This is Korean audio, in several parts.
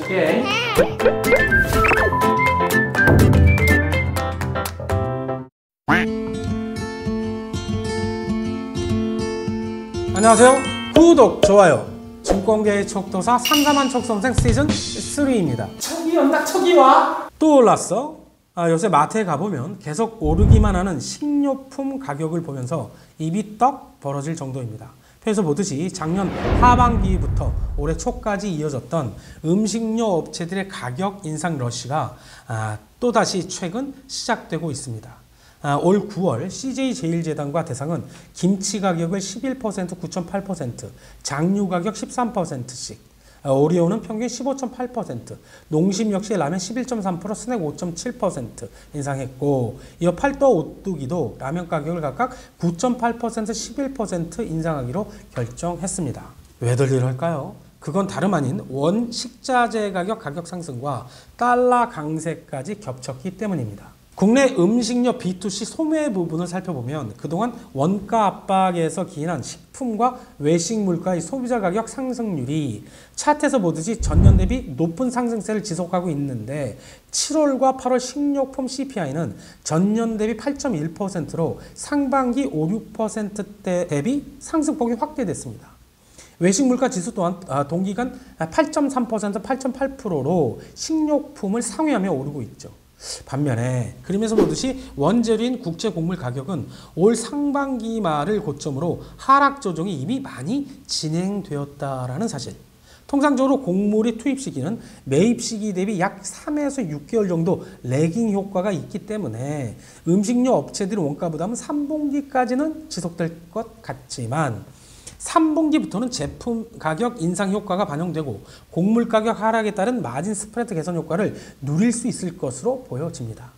알려줄게. 안녕하세요. 구독, 좋아요. 증권계의 척도사 삼삼한 척선생 시즌 3입니다. 척이 온다, 척이 와. 또 올랐어? 요새 마트에 가보면 계속 오르기만 하는 식료품 가격을 보면서 입이 떡 벌어질 정도입니다. 표에서 보듯이 작년 하반기부터 올해 초까지 이어졌던 음식료 업체들의 가격 인상 러시가 또다시 최근 시작되고 있습니다. 올 9월 CJ제일제당과 대상은 김치 가격을 11%, 9.8%, 장류 가격 13%씩, 오리온은 평균 15.8%, 농심 역시 라면 11.3%, 스낵 5.7% 인상했고, 이어 팔도 오뚜기도 라면 가격을 각각 9.8%, 11% 인상하기로 결정했습니다. 왜들 이럴까요? 그건 다름 아닌 원 식자재 가격 상승과 달러 강세까지 겹쳤기 때문입니다. 국내 음식료 B2C 소매 부분을 살펴보면 그동안 원가 압박에서 기인한 식품과 외식 물가의 소비자 가격 상승률이 차트에서 보듯이 전년 대비 높은 상승세를 지속하고 있는데 7월과 8월 식료품 CPI는 전년 대비 8.1%로 상반기 5, 6%대 대비 상승폭이 확대됐습니다. 외식 물가 지수 또한 동기간 8.3%, 8.8%로 식료품을 상회하며 오르고 있죠. 반면에 그림에서 보듯이 원재료인 국제 곡물 가격은 올 상반기 말을 고점으로 하락 조정이 이미 많이 진행되었다라는 사실. 통상적으로 곡물의 투입 시기는 매입 시기 대비 약 3에서 6개월 정도 레깅 효과가 있기 때문에 음식료 업체들의 원가 부담은 3분기까지는 지속될 것 같지만 3분기부터는 제품 가격 인상 효과가 반영되고 곡물 가격 하락에 따른 마진 스프레드 개선 효과를 누릴 수 있을 것으로 보여집니다.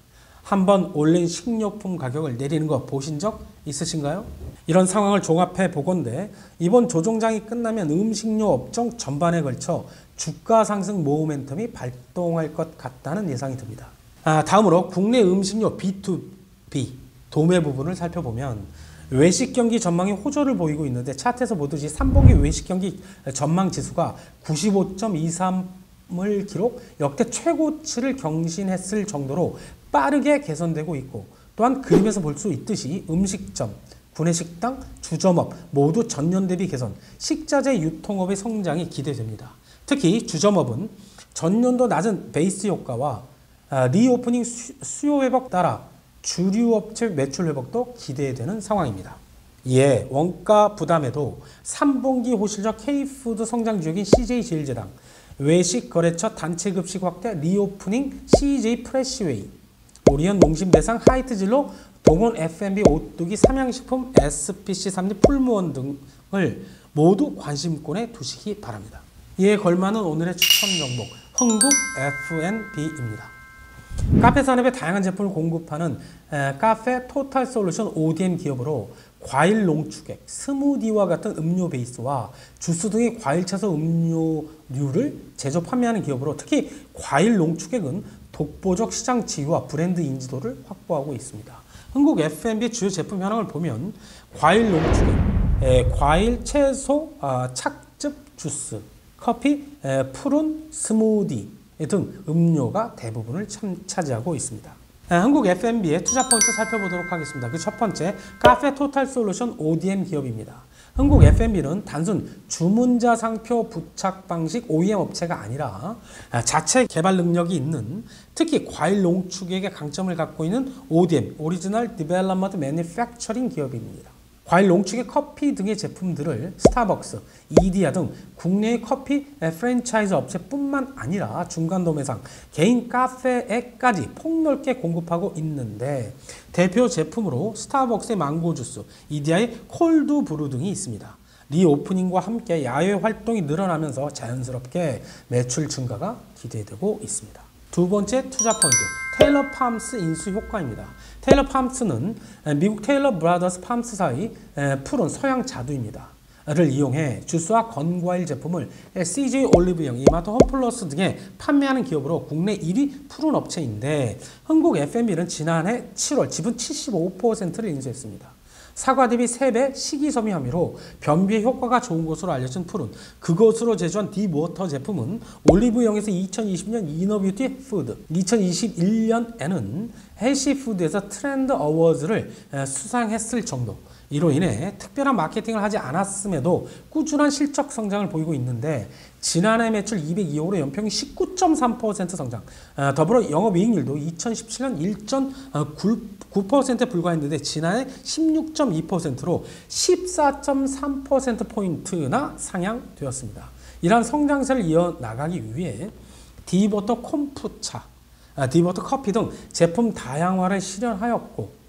한번 올린 식료품 가격을 내리는 거 보신 적 있으신가요? 이런 상황을 종합해 보건대 이번 조정장이 끝나면 음식료 업종 전반에 걸쳐 주가 상승 모멘텀이 발동할 것 같다는 예상이 듭니다. 다음으로 국내 음식료 B2B 도매 부분을 살펴보면 외식 경기 전망이 호조를 보이고 있는데 차트에서 보듯이 3분기 외식 경기 전망 지수가 95.23을 기록 역대 최고치를 경신했을 정도로 빠르게 개선되고 있고 또한 그림에서 볼 수 있듯이 음식점, 구내식당, 주점업 모두 전년 대비 개선, 식자재 유통업의 성장이 기대됩니다. 특히 주점업은 전년도 낮은 베이스 효과와 리오프닝 수요 회복 따라 주류 업체 매출 회복도 기대되는 상황입니다. 이에 원가 부담에도 3분기 호실적 K푸드 성장주역인 CJ제일제당, 외식 거래처 단체 급식 확대 리오프닝 CJ 프레시웨이, 오리온 농심 대상 하이트진로 동원 F&B 오뚜기 삼양식품 SPC 삼립 풀무원 등을 모두 관심권에 두시기 바랍니다. 이에 걸맞는 오늘의 추천 종목 흥국 F&B입니다. 카페 산업에 다양한 제품을 공급하는 카페 토탈 솔루션 ODM 기업으로 과일 농축액, 스무디와 같은 음료 베이스와 주스 등의 과일 채소 음료류를 제조 판매하는 기업으로 특히 과일 농축액은 독보적 시장 지위와 브랜드 인지도를 확보하고 있습니다. 흥국 F&B 주요 제품 현황을 보면 과일 농축액, 과일, 채소, 착즙 주스, 커피, 푸른 스무디 등 음료가 대부분을 차지하고 있습니다. 한국 F&B의 투자 포인트 살펴보도록 하겠습니다. 그 첫 번째, 카페 토탈 솔루션 ODM 기업입니다. 한국 F&B는 단순 주문자 상표 부착 방식 OEM 업체가 아니라 자체 개발 능력이 있는 특히 과일 농축액의 강점을 갖고 있는 ODM, 오리지널 디벨롭먼트 매니팩처링 기업입니다. 과일 농축액 커피 등의 제품들을 스타벅스, 이디야 등 국내의 커피 프랜차이즈 업체뿐만 아니라 중간 도매상, 개인 카페에까지 폭넓게 공급하고 있는데 대표 제품으로 스타벅스의 망고 주스, 이디야의 콜드 브루 등이 있습니다. 리오프닝과 함께 야외 활동이 늘어나면서 자연스럽게 매출 증가가 기대되고 있습니다. 두 번째 투자 포인트, 테일러 팜스 인수 효과입니다. 테일러 팜스는 미국 테일러 브라더스 팜스사의 푸른 서양 자두입니다. 를 이용해 주스와 건과일 제품을 CJ 올리브영, 이마트 홈플러스 등에 판매하는 기업으로 국내 1위 푸른 업체인데 흥국 F&B는 지난해 7월 지분 75%를 인수했습니다. 사과 대비 3배 식이섬유 함유로 변비에 효과가 좋은 것으로 알려진 푸른 그것으로 제조한 딥워터 제품은 올리브영에서 2020년 이너뷰티 푸드, 2021년에는 헬시푸드에서 트렌드 어워즈를 수상했을 정도. 이로 인해 특별한 마케팅을 하지 않았음에도 꾸준한 실적 성장을 보이고 있는데 지난해 매출 202억으로 연평균 19.3% 성장, 더불어 영업이익률도 2017년 1.9%에 불과했는데 지난해 16.2%로 14.3%포인트나 상향되었습니다. 이러한 성장세를 이어나가기 위해 딥워터 콤부차, 딥워터 커피 등 제품 다양화를 실현하였고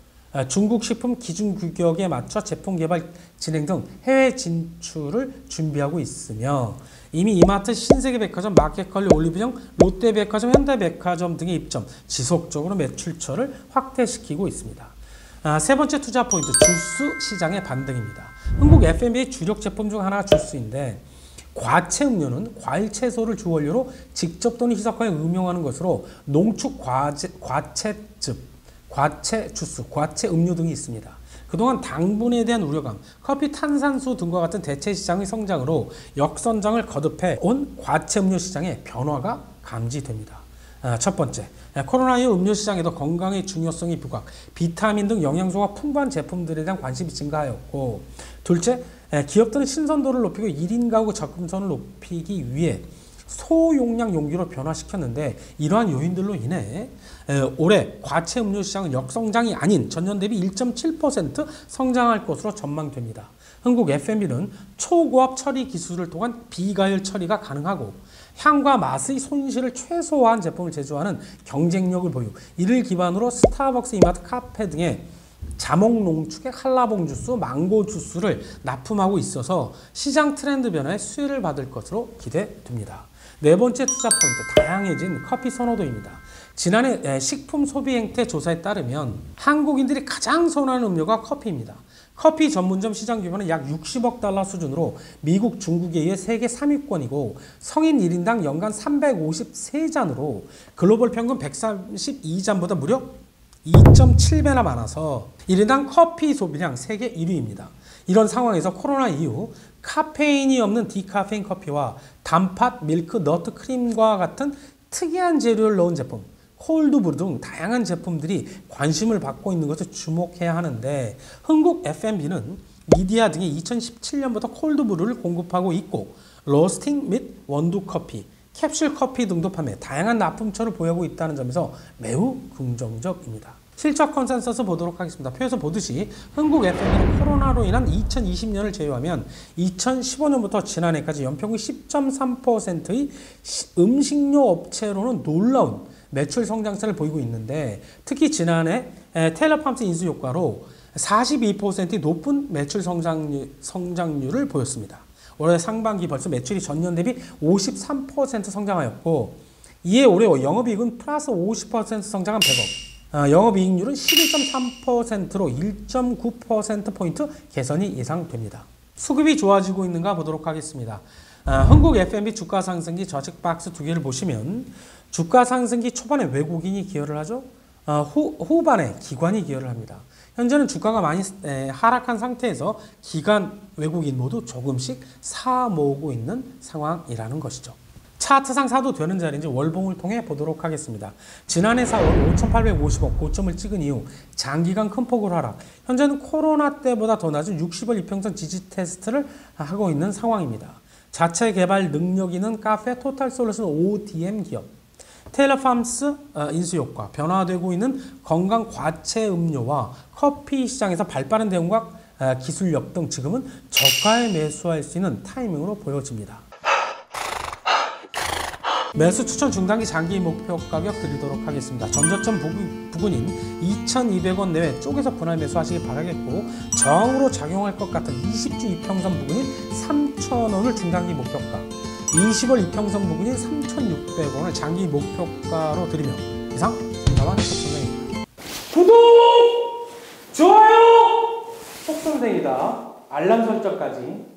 중국 식품 기준 규격에 맞춰 제품 개발 진행 등 해외 진출을 준비하고 있으며 이미 이마트, 신세계백화점, 마켓컬리, 올리브영, 롯데백화점, 현대백화점 등의 입점, 지속적으로 매출처를 확대시키고 있습니다. 세 번째 투자 포인트, 주스 시장의 반등입니다. 한국 F&B의 주력 제품 중 하나가 주스인데 과채 음료는 과일 채소를 주원료로 직접 또는 희석하여 음용하는 것으로 농축 과채즙, 과채 주스, 과채 음료 등이 있습니다. 그동안 당분에 대한 우려감, 커피, 탄산수 등과 같은 대체 시장의 성장으로 역선장을 거듭해 온 과채 음료 시장의 변화가 감지됩니다. 첫 번째, 코로나 이후 음료 시장에도 건강의 중요성이 부각, 비타민 등 영양소가 풍부한 제품들에 대한 관심이 증가하였고, 둘째, 기업들은 신선도를 높이고 1인 가구 접근성을 높이기 위해 소용량 용기로 변화시켰는데 이러한 요인들로 인해 올해 과채 음료 시장은 역성장이 아닌 전년 대비 1.7% 성장할 것으로 전망됩니다. 한국 F&B는 초고압 처리 기술을 통한 비가열 처리가 가능하고 향과 맛의 손실을 최소화한 제품을 제조하는 경쟁력을 보유, 이를 기반으로 스타벅스, 이마트, 카페 등의 자몽 농축의 한라봉 주스, 망고 주스를 납품하고 있어서 시장 트렌드 변화에 수혜를 받을 것으로 기대됩니다. 네 번째 투자 포인트, 다양해진 커피 선호도입니다. 지난해 식품 소비 행태 조사에 따르면 한국인들이 가장 선호하는 음료가 커피입니다. 커피 전문점 시장 규모는 약 60억 달러 수준으로 미국, 중국에 이어 세계 3위권이고 성인 1인당 연간 353잔으로 글로벌 평균 132잔보다 무려 2.7배나 많아서 1인당 커피 소비량 세계 1위입니다. 이런 상황에서 코로나 이후 카페인이 없는 디카페인 커피와 단팥, 밀크, 너트, 크림과 같은 특이한 재료를 넣은 제품, 콜드브루 등 다양한 제품들이 관심을 받고 있는 것을 주목해야 하는데 한국 F&B는 미디어 등에 2017년부터 콜드브루를 공급하고 있고 로스팅 및 원두 커피, 캡슐 커피 등도 판매, 다양한 납품처를 보유하고 있다는 점에서 매우 긍정적입니다. 실적 컨센서스 보도록 하겠습니다. 표에서 보듯이 한국 F&B는 코로나로 인한 2020년을 제외하면 2015년부터 지난해까지 연평균 10.3%의 음식료 업체로는 놀라운 매출 성장세를 보이고 있는데 특히 지난해 테일러팜스 인수 효과로 42%의 높은 매출 성장률을 보였습니다. 올해 상반기 벌써 매출이 전년 대비 53% 성장하였고 이에 올해 영업이익은 플러스 50% 성장한 100억, 영업이익률은 11.3%로 1.9%포인트 개선이 예상됩니다. 수급이 좋아지고 있는가 보도록 하겠습니다. 한국 F&B 주가 상승기 저식 박스 두 개를 보시면 주가 상승기 초반에 외국인이 기여를 하죠. 후반에 기관이 기여를 합니다. 현재는 주가가 많이 하락한 상태에서 기관, 외국인 모두 조금씩 사 모으고 있는 상황이라는 것이죠. 차트상 사도 되는 자리인지 월봉을 통해 보도록 하겠습니다. 지난해 4월 5,850원 고점을 찍은 이후 장기간 큰 폭으로 하락, 현재는 코로나 때보다 더 낮은 60월 이평선 지지 테스트를 하고 있는 상황입니다. 자체 개발 능력 있는 카페 토탈솔루션 ODM 기업, 테일러팜스 인수 효과, 변화되고 있는 건강 과채 음료와 커피 시장에서 발빠른 대응과 기술력 등 지금은 저가에 매수할 수 있는 타이밍으로 보여집니다. 매수 추천 중단기 장기 목표 가격 드리도록 하겠습니다. 전저점 부근인 2,200원 내외 쪼개서 분할 매수하시기 바라겠고 저항으로 작용할 것 같은 20주 이평선 부근인 3,000원을 중단기 목표가, 20월 이평선 부근인 3,600원을 장기 목표가로 드리며 이상 정답한 속선생입니다. 구독! 좋아요! 속선생이다. 알람 설정까지